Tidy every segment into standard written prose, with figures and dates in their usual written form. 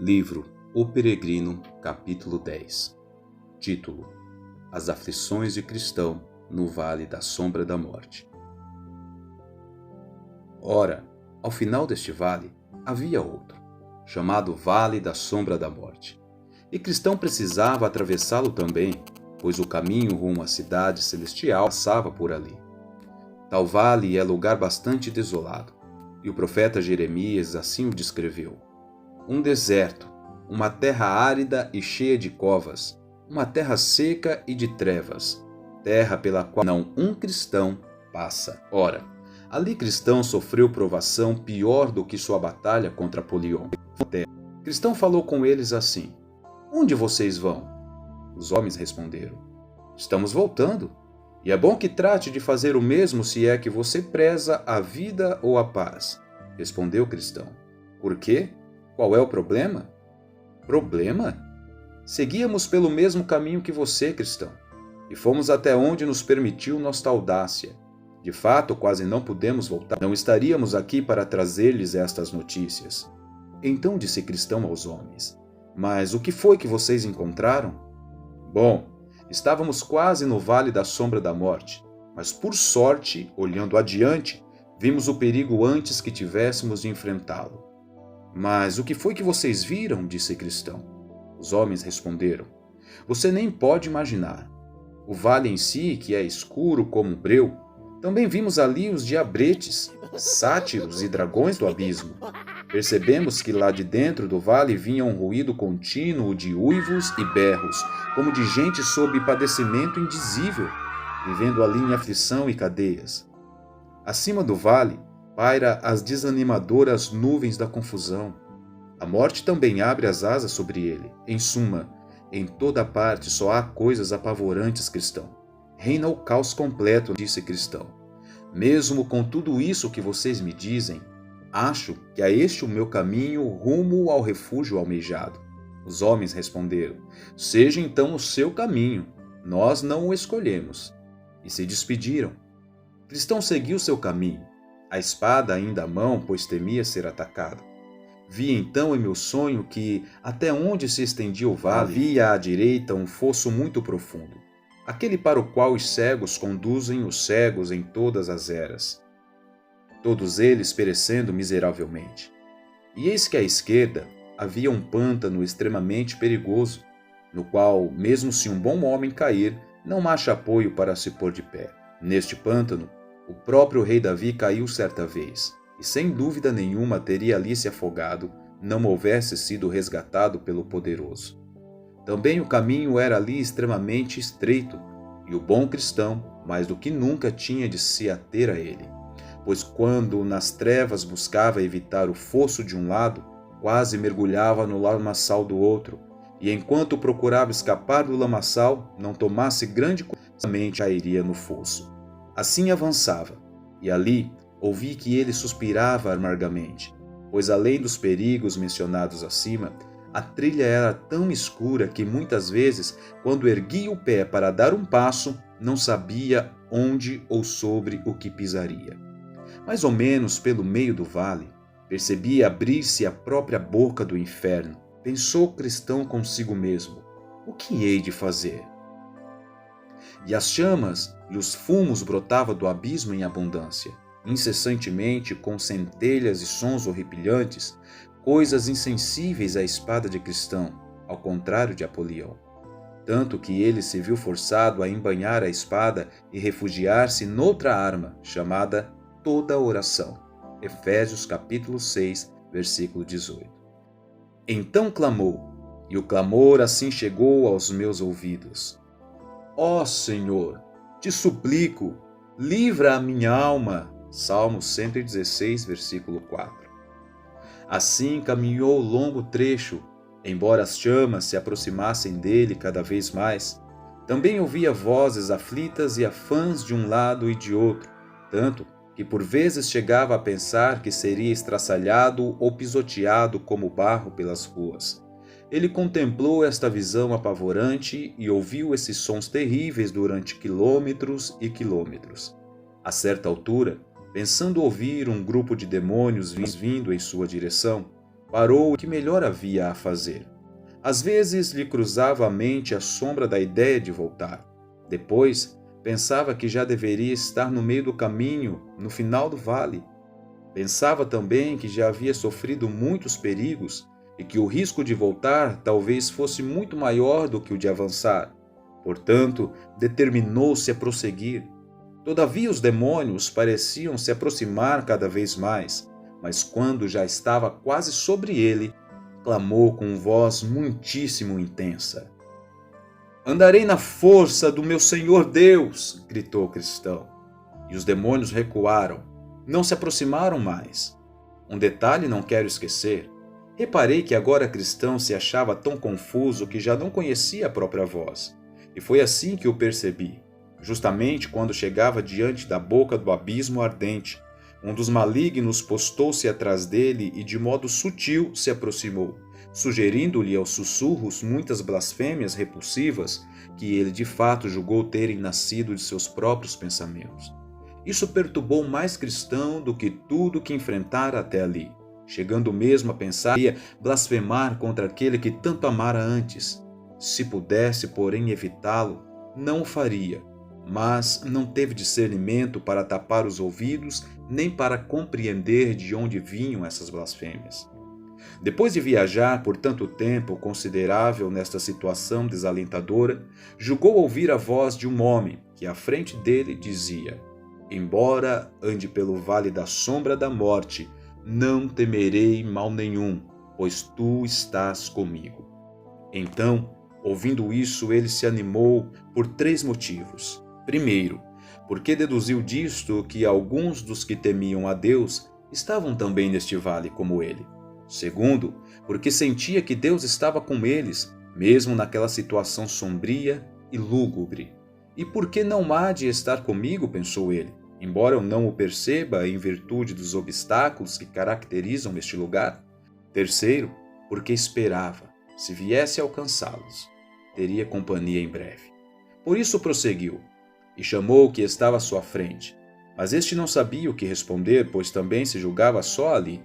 Livro O Peregrino, capítulo 10. Título: As aflições de cristão no vale da sombra da morte. Ora, ao final deste vale havia outro, chamado Vale da Sombra da Morte. E cristão precisava atravessá-lo também, pois o caminho rumo à cidade celestial passava por ali. Tal vale é lugar bastante desolado, e o profeta Jeremias assim o descreveu: um deserto, uma terra árida e cheia de covas, uma terra seca e de trevas, terra pela qual não um cristão passa. Ora, ali cristão sofreu provação pior do que sua batalha contra Polion. Cristão falou com eles assim: onde vocês vão? Os homens responderam: estamos voltando. E é bom que trate de fazer o mesmo se é que você preza a vida ou a paz. Respondeu cristão: por quê? Qual é o problema? Problema? Seguíamos pelo mesmo caminho que você, cristão, e fomos até onde nos permitiu nossa audácia. De fato, quase não pudemos voltar. Não estaríamos aqui para trazer-lhes estas notícias. Então disse cristão aos homens: mas o que foi que vocês encontraram? Bom, estávamos quase no vale da sombra da morte, mas por sorte, olhando adiante, vimos o perigo antes que tivéssemos de enfrentá-lo. Mas o que foi que vocês viram? Disse cristão. Os homens responderam: você nem pode imaginar. O vale em si, que é escuro como um breu, também vimos ali os diabretes, sátiros e dragões do abismo. Percebemos que lá de dentro do vale vinha um ruído contínuo de uivos e berros, como de gente sob padecimento indizível, vivendo ali em aflição e cadeias. Acima do vale paira as desanimadoras nuvens da confusão. A morte também abre as asas sobre ele. Em suma, em toda parte só há coisas apavorantes, cristão. Reina o caos completo, disse cristão. Mesmo com tudo isso que vocês me dizem, acho que é este o meu caminho rumo ao refúgio almejado. Os homens responderam: seja então o seu caminho, nós não o escolhemos. E se despediram. Cristão seguiu seu caminho, a espada ainda à mão, pois temia ser atacado. Vi então em meu sonho que, até onde se estendia o vale, havia à direita um fosso muito profundo, aquele para o qual os cegos conduzem os cegos em todas as eras, todos eles perecendo miseravelmente. E eis que à esquerda havia um pântano extremamente perigoso, no qual, mesmo se um bom homem cair, não acha apoio para se pôr de pé. Neste pântano, o próprio rei Davi caiu certa vez, e sem dúvida nenhuma teria ali se afogado, não houvesse sido resgatado pelo poderoso. Também o caminho era ali extremamente estreito, e o bom cristão, mais do que nunca, tinha de se ater a ele, pois quando nas trevas buscava evitar o fosso de um lado, quase mergulhava no lamaçal do outro, e enquanto procurava escapar do lamaçal, não tomasse grande cuidado, cairia no fosso. Assim avançava, e ali ouvi que ele suspirava amargamente, pois além dos perigos mencionados acima, a trilha era tão escura que muitas vezes, quando erguia o pé para dar um passo, não sabia onde ou sobre o que pisaria. Mais ou menos pelo meio do vale, percebia abrir-se a própria boca do inferno. Pensou cristão consigo mesmo: o que hei de fazer? E as chamas e os fumos brotavam do abismo em abundância, incessantemente com centelhas e sons horripilantes, coisas insensíveis à espada de cristão, ao contrário de Apolião. Tanto que ele se viu forçado a embainhar a espada e refugiar-se noutra arma, chamada toda oração. Efésios capítulo 6, versículo 18. Então clamou, e o clamor assim chegou aos meus ouvidos: ó Senhor, te suplico, livra a minha alma. Salmo 116, versículo 4. Assim caminhou longo trecho, embora as chamas se aproximassem dele cada vez mais. Também ouvia vozes aflitas e afãs de um lado e de outro, tanto que por vezes chegava a pensar que seria estraçalhado ou pisoteado como barro pelas ruas. Ele contemplou esta visão apavorante e ouviu esses sons terríveis durante quilômetros e quilômetros. A certa altura, pensando ouvir um grupo de demônios vindo em sua direção, parou o que melhor havia a fazer. Às vezes lhe cruzava a mente a sombra da ideia de voltar. Depois, pensava que já deveria estar no meio do caminho, no final do vale. Pensava também que já havia sofrido muitos perigos e que o risco de voltar talvez fosse muito maior do que o de avançar. Portanto, determinou-se a prosseguir. Todavia, os demônios pareciam se aproximar cada vez mais, mas quando já estava quase sobre ele, clamou com voz muitíssimo intensa: "Andarei na força do meu Senhor Deus!" gritou o cristão. E os demônios recuaram, não se aproximaram mais. Um detalhe não quero esquecer. Reparei que agora cristão se achava tão confuso que já não conhecia a própria voz. E foi assim que o percebi. Justamente quando chegava diante da boca do abismo ardente, um dos malignos postou-se atrás dele e de modo sutil se aproximou, sugerindo-lhe aos sussurros muitas blasfêmias repulsivas que ele de fato julgou terem nascido de seus próprios pensamentos. Isso perturbou mais cristão do que tudo que enfrentara até ali, chegando mesmo a pensar que ia blasfemar contra aquele que tanto amara antes. Se pudesse, porém, evitá-lo, não o faria, mas não teve discernimento para tapar os ouvidos nem para compreender de onde vinham essas blasfêmias. Depois de viajar por tanto tempo considerável nesta situação desalentadora, julgou ouvir a voz de um homem que à frente dele dizia: "Embora ande pelo vale da sombra da morte, não temerei mal nenhum, pois tu estás comigo." Então, ouvindo isso, ele se animou por 3 motivos. Primeiro, porque deduziu disto que alguns dos que temiam a Deus estavam também neste vale como ele. Segundo, porque sentia que Deus estava com eles, mesmo naquela situação sombria e lúgubre. E por que não há de estar comigo, pensou ele, embora eu não o perceba em virtude dos obstáculos que caracterizam este lugar? Terceiro, porque esperava, se viesse a alcançá-los, teria companhia em breve. Por isso prosseguiu, e chamou o que estava à sua frente. Mas este não sabia o que responder, pois também se julgava só ali.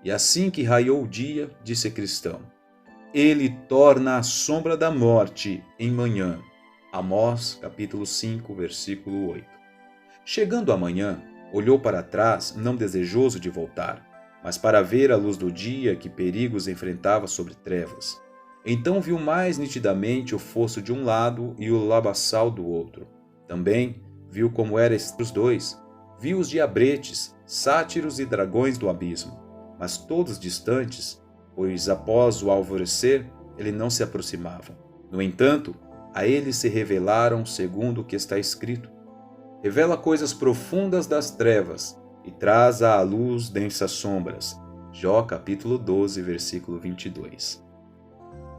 E assim que raiou o dia, disse cristão: "Ele torna a sombra da morte em manhã." Amós, capítulo 5, versículo 8. Chegando a manhã, olhou para trás, não desejoso de voltar, mas para ver a luz do dia que perigos enfrentava sobre trevas. Então viu mais nitidamente o fosso de um lado e o labaçal do outro. Também viu como eram os dois, viu os diabretes, sátiros e dragões do abismo, mas todos distantes, pois após o alvorecer ele não se aproximava. No entanto, a ele se revelaram segundo o que está escrito: "Revela coisas profundas das trevas e traz à luz densas sombras." Jó capítulo 12, versículo 22.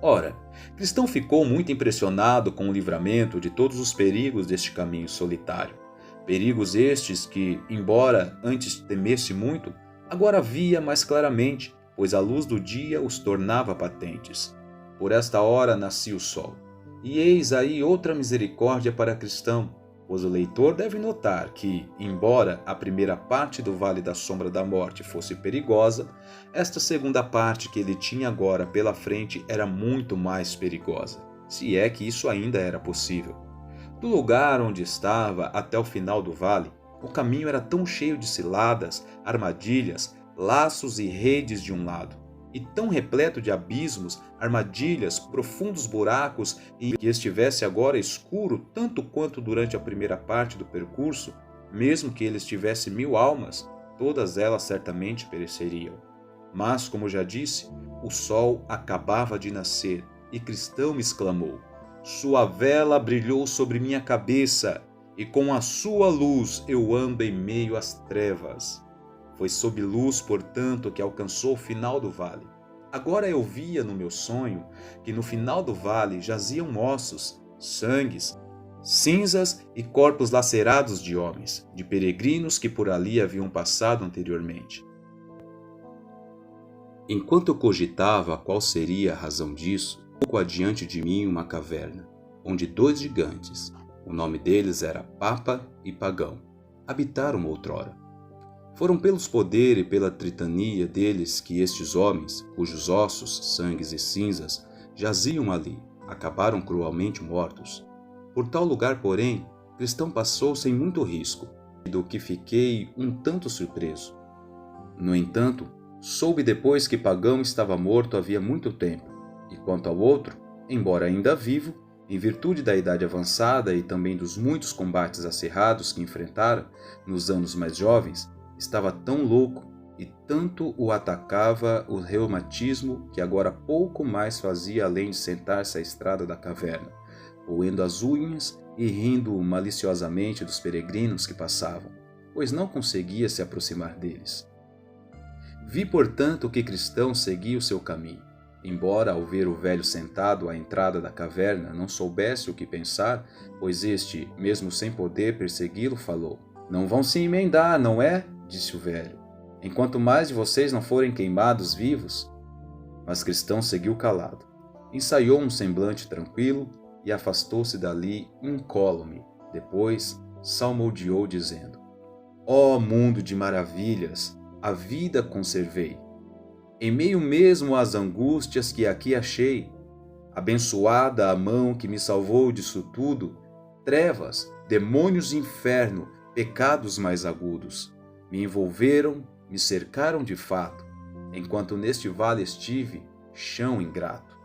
Ora, cristão ficou muito impressionado com o livramento de todos os perigos deste caminho solitário. Perigos estes que, embora antes temesse muito, agora via mais claramente, pois a luz do dia os tornava patentes. Por esta hora nascia o sol. E eis aí outra misericórdia para cristão, pois o leitor deve notar que, embora a primeira parte do Vale da Sombra da Morte fosse perigosa, esta segunda parte que ele tinha agora pela frente era muito mais perigosa, se é que isso ainda era possível. Do lugar onde estava até o final do vale, o caminho era tão cheio de ciladas, armadilhas, laços e redes de um lado, e tão repleto de abismos, armadilhas, profundos buracos, e que estivesse agora escuro tanto quanto durante a primeira parte do percurso, mesmo que ele estivesse 1000 almas, todas elas certamente pereceriam. Mas, como já disse, o sol acabava de nascer, e cristão exclamou: "Sua vela brilhou sobre minha cabeça, e com a sua luz eu ando em meio às trevas." Foi sob luz, portanto, que alcançou o final do vale. Agora eu via no meu sonho que no final do vale jaziam ossos, sangues, cinzas e corpos lacerados de homens, de peregrinos que por ali haviam passado anteriormente. Enquanto eu cogitava qual seria a razão disso, pouco adiante de mim uma caverna, onde 2 gigantes, o nome deles era Papa e Pagão, habitaram outrora. Foram pelos poder e pela tritania deles que estes homens, cujos ossos, sangues e cinzas jaziam ali, acabaram cruelmente mortos. Por tal lugar, porém, Cristão passou sem muito risco, do que fiquei um tanto surpreso. No entanto, soube depois que Pagão estava morto havia muito tempo, e quanto ao outro, embora ainda vivo, em virtude da idade avançada e também dos muitos combates acirrados que enfrentara nos anos mais jovens, estava tão louco e tanto o atacava o reumatismo que agora pouco mais fazia além de sentar-se à estrada da caverna, roendo as unhas e rindo maliciosamente dos peregrinos que passavam, pois não conseguia se aproximar deles. Vi, portanto, que Cristão seguia o seu caminho, embora ao ver o velho sentado à entrada da caverna não soubesse o que pensar, pois este, mesmo sem poder persegui-lo, falou: "Não vão se emendar, não é?" disse o velho. "Enquanto mais de vocês não forem queimados vivos." Mas Cristão seguiu calado. Ensaiou um semblante tranquilo e afastou-se dali incólume. Depois salmodiou dizendo: "Ó mundo de maravilhas, a vida conservei. Em meio mesmo às angústias que aqui achei, abençoada a mão que me salvou disso tudo, trevas, demônios e inferno, pecados mais agudos, me envolveram, me cercaram de fato, enquanto neste vale estive, chão ingrato.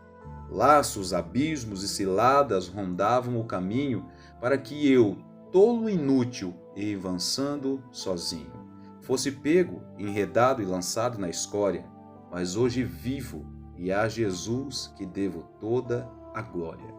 Laços, abismos e ciladas rondavam o caminho para que eu, tolo inútil e avançando sozinho, fosse pego, enredado e lançado na escória, mas hoje vivo e a Jesus que devo toda a glória."